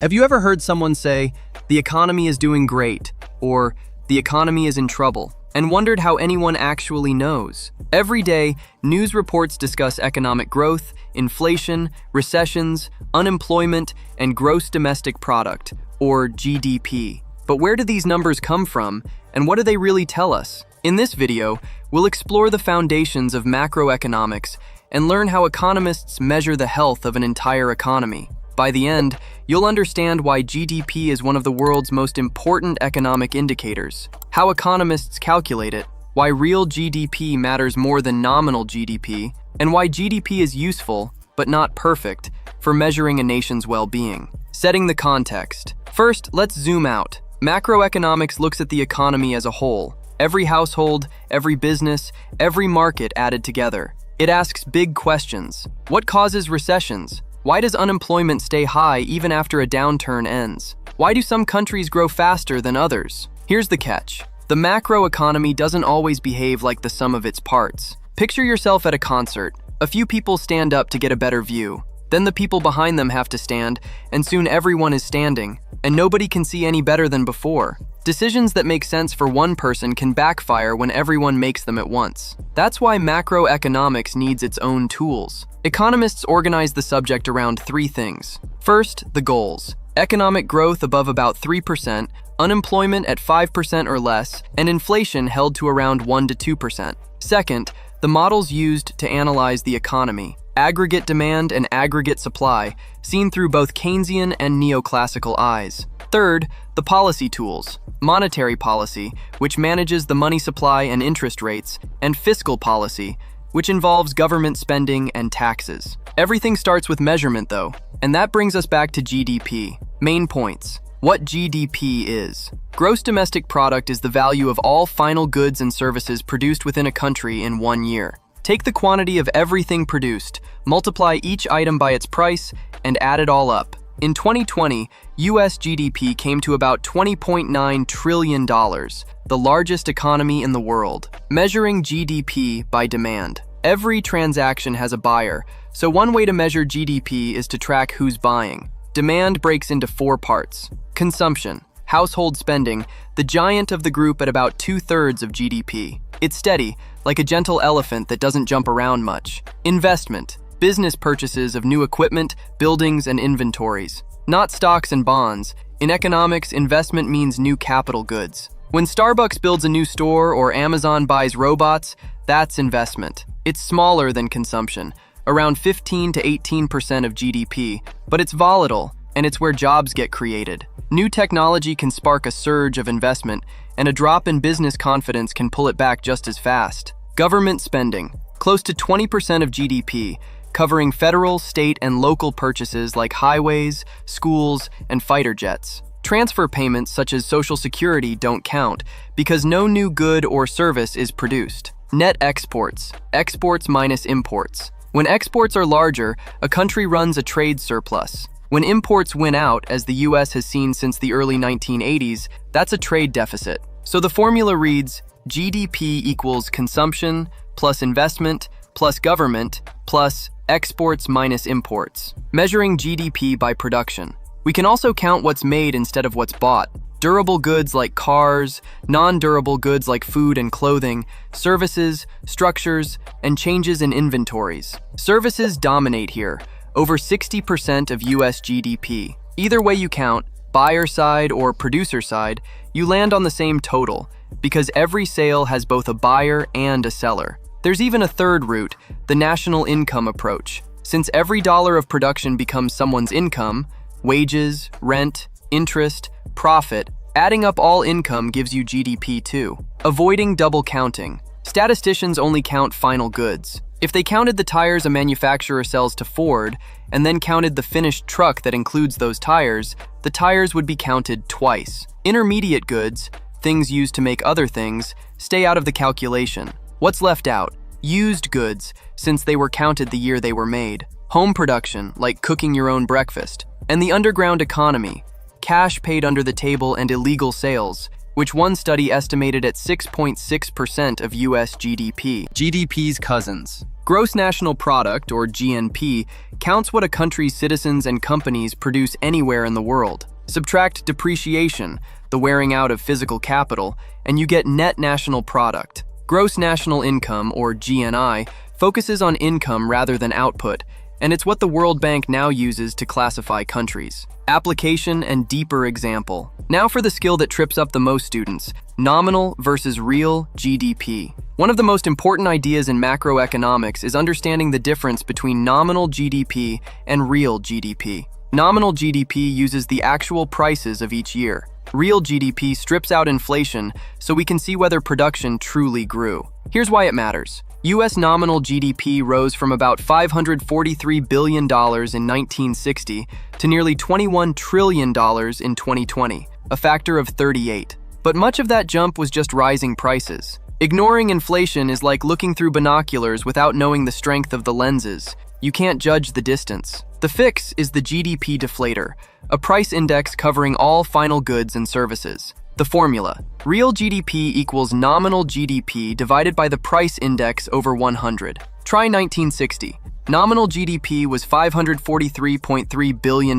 Have you ever heard someone say, the economy is doing great, or the economy is in trouble, and wondered how anyone actually knows? Every day, news reports discuss economic growth, inflation, recessions, unemployment, and gross domestic product, or GDP. But where do these numbers come from, and what do they really tell us? In this video, we'll explore the foundations of macroeconomics and learn how economists measure the health of an entire economy. By the end, you'll understand why GDP is one of the world's most important economic indicators, how economists calculate it, why real GDP matters more than nominal GDP, and why GDP is useful, but not perfect, for measuring a nation's well-being. Setting the context. First, let's zoom out. Macroeconomics looks at the economy as a whole. Every household, every business, every market added together. It asks big questions. What causes recessions? Why does unemployment stay high even after a downturn ends? Why do some countries grow faster than others? Here's the catch. The macroeconomy doesn't always behave like the sum of its parts. Picture yourself at a concert. A few people stand up to get a better view. Then the people behind them have to stand, and soon everyone is standing, and nobody can see any better than before. Decisions that make sense for one person can backfire when everyone makes them at once. That's why macroeconomics needs its own tools. Economists organize the subject around three things. First, the goals. Economic growth above about 3%, unemployment at 5% or less, and inflation held to around 1 to 2%. Second, the models used to analyze the economy. Aggregate demand and aggregate supply, seen through both Keynesian and neoclassical eyes. Third, the policy tools. Monetary policy, which manages the money supply and interest rates, and fiscal policy, which involves government spending and taxes. Everything starts with measurement, though, and that brings us back to GDP. Main points. What GDP is. Gross domestic product is the value of all final goods and services produced within a country in 1 year. Take the quantity of everything produced, multiply each item by its price, and add it all up. In 2020, US GDP came to about $20.9 trillion, the largest economy in the world. Measuring GDP by demand. Every transaction has a buyer, so one way to measure GDP is to track who's buying. Demand breaks into 4 parts. Consumption. Household spending, the giant of the group at about 2/3 of GDP. It's steady, like a gentle elephant that doesn't jump around much. Investment. Business purchases of new equipment, buildings, and inventories. Not stocks and bonds. In economics, investment means new capital goods. When Starbucks builds a new store or Amazon buys robots, that's investment. It's smaller than consumption, around 15 to 18% of GDP, but it's volatile, and it's where jobs get created. New technology can spark a surge of investment, and a drop in business confidence can pull it back just as fast. Government spending. Close to 20% of GDP, covering federal, state, and local purchases like highways, schools, and fighter jets. Transfer payments such as Social Security don't count because no new good or service is produced. Net exports. Exports minus imports. When exports are larger, a country runs a trade surplus. When imports win out, as the US has seen since the early 1980s, that's a trade deficit. So the formula reads, GDP equals consumption plus investment plus government plus exports minus imports. Measuring GDP by production. We can also count what's made instead of what's bought. Durable goods like cars, non-durable goods like food and clothing, services, structures, and changes in inventories. Services dominate here, over 60% of US GDP. Either way you count, buyer side or producer side, you land on the same total, because every sale has both a buyer and a seller. There's even a third route, the national income approach. Since every dollar of production becomes someone's income, wages, rent, interest, profit, adding up all income gives you GDP too. Avoiding double counting. Statisticians only count final goods. If they counted the tires a manufacturer sells to Ford, and then counted the finished truck that includes those tires, the tires would be counted twice. Intermediate goods, things used to make other things, stay out of the calculation. What's left out? Used goods, since they were counted the year they were made. Home production, like cooking your own breakfast. And the underground economy, cash paid under the table and illegal sales, which one study estimated at 6.6% of US GDP. GDP's cousins. Gross national product, or GNP, counts what a country's citizens and companies produce anywhere in the world. Subtract depreciation, the wearing out of physical capital, and you get net national product. Gross national income, or GNI, focuses on income rather than output, and it's what the World Bank now uses to classify countries. Application and deeper example. Now for the skill that trips up the most students: nominal versus real GDP. One of the most important ideas in macroeconomics is understanding the difference between nominal GDP and real GDP. Nominal GDP uses the actual prices of each year. Real GDP strips out inflation so we can see whether production truly grew. Here's why it matters. US nominal GDP rose from about $543 billion in 1960 to nearly $21 trillion in 2020, a factor of 38. But much of that jump was just rising prices. Ignoring inflation is like looking through binoculars without knowing the strength of the lenses. You can't judge the distance. The fix is the GDP deflator, a price index covering all final goods and services. The formula: real GDP equals nominal GDP divided by the price index over 100. Try 1960. Nominal GDP was $543.3 billion,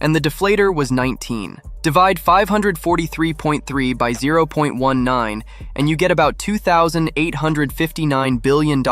and the deflator was 19. Divide 543.3 by 0.19, and you get about $2,859 billion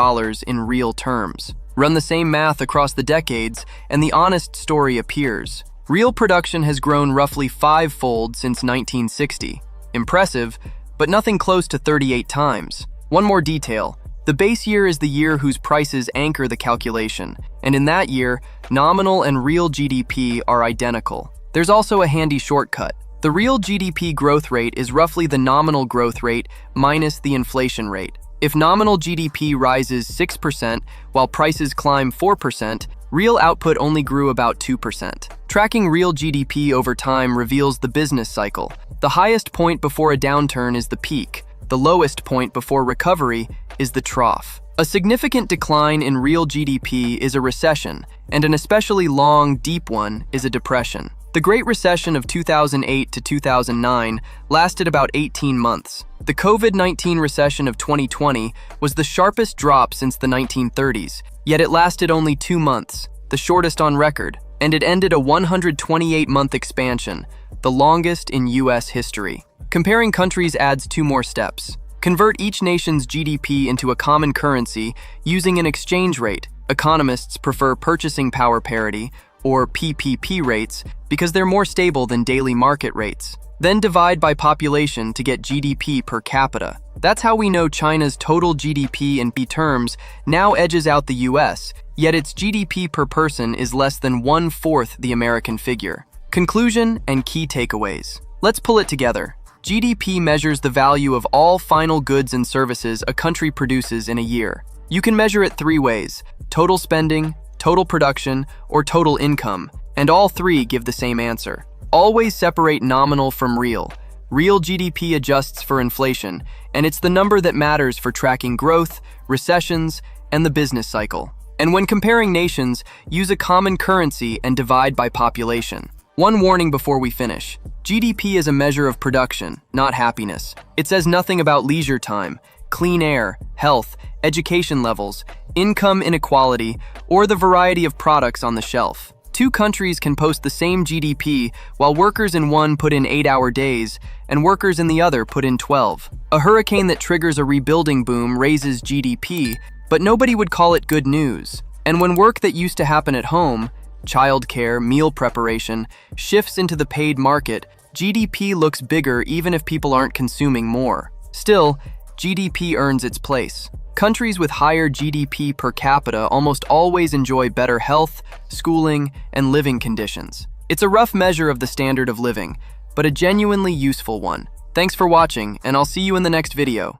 in real terms. Run the same math across the decades, and the honest story appears. Real production has grown roughly five-fold since 1960. Impressive, but nothing close to 38 times. One more detail: the base year is the year whose prices anchor the calculation, and in that year, nominal and real GDP are identical. There's also a handy shortcut. The real GDP growth rate is roughly the nominal growth rate minus the inflation rate. If nominal GDP rises 6% while prices climb 4%, real output only grew about 2%. Tracking real GDP over time reveals the business cycle. The highest point before a downturn is the peak. The lowest point before recovery is the trough. A significant decline in real GDP is a recession, and an especially long, deep one is a depression. The Great Recession of 2008 to 2009 lasted about 18 months. The COVID-19 recession of 2020 was the sharpest drop since the 1930s, yet it lasted only 2 months, the shortest on record, and it ended a 128-month expansion, the longest in US history. Comparing countries adds 2 more steps. Convert each nation's GDP into a common currency using an exchange rate. Economists prefer purchasing power parity, or PPP rates, because they're more stable than daily market rates. Then divide by population to get GDP per capita. That's how we know China's total GDP in P terms now edges out the US, yet its GDP per person is less than 1/4 the American figure. Conclusion and key takeaways. Let's pull it together. GDP measures the value of all final goods and services a country produces in a year. You can measure it 3 ways: total spending, total production, or total income, and all 3 give the same answer. Always separate nominal from real. Real GDP adjusts for inflation, and it's the number that matters for tracking growth, recessions, and the business cycle. And when comparing nations, use a common currency and divide by population. One warning before we finish: GDP is a measure of production, not happiness. It says nothing about leisure time, clean air, health, education levels, income inequality, or the variety of products on the shelf. 2 countries can post the same GDP while workers in one put in 8-hour days and workers in the other put in 12. A hurricane that triggers a rebuilding boom raises GDP, but nobody would call it good news. And when work that used to happen at home, childcare, meal preparation, shifts into the paid market, GDP looks bigger even if people aren't consuming more. Still, GDP earns its place. Countries with higher GDP per capita almost always enjoy better health, schooling, and living conditions. It's a rough measure of the standard of living, but a genuinely useful one. Thanks for watching, and I'll see you in the next video.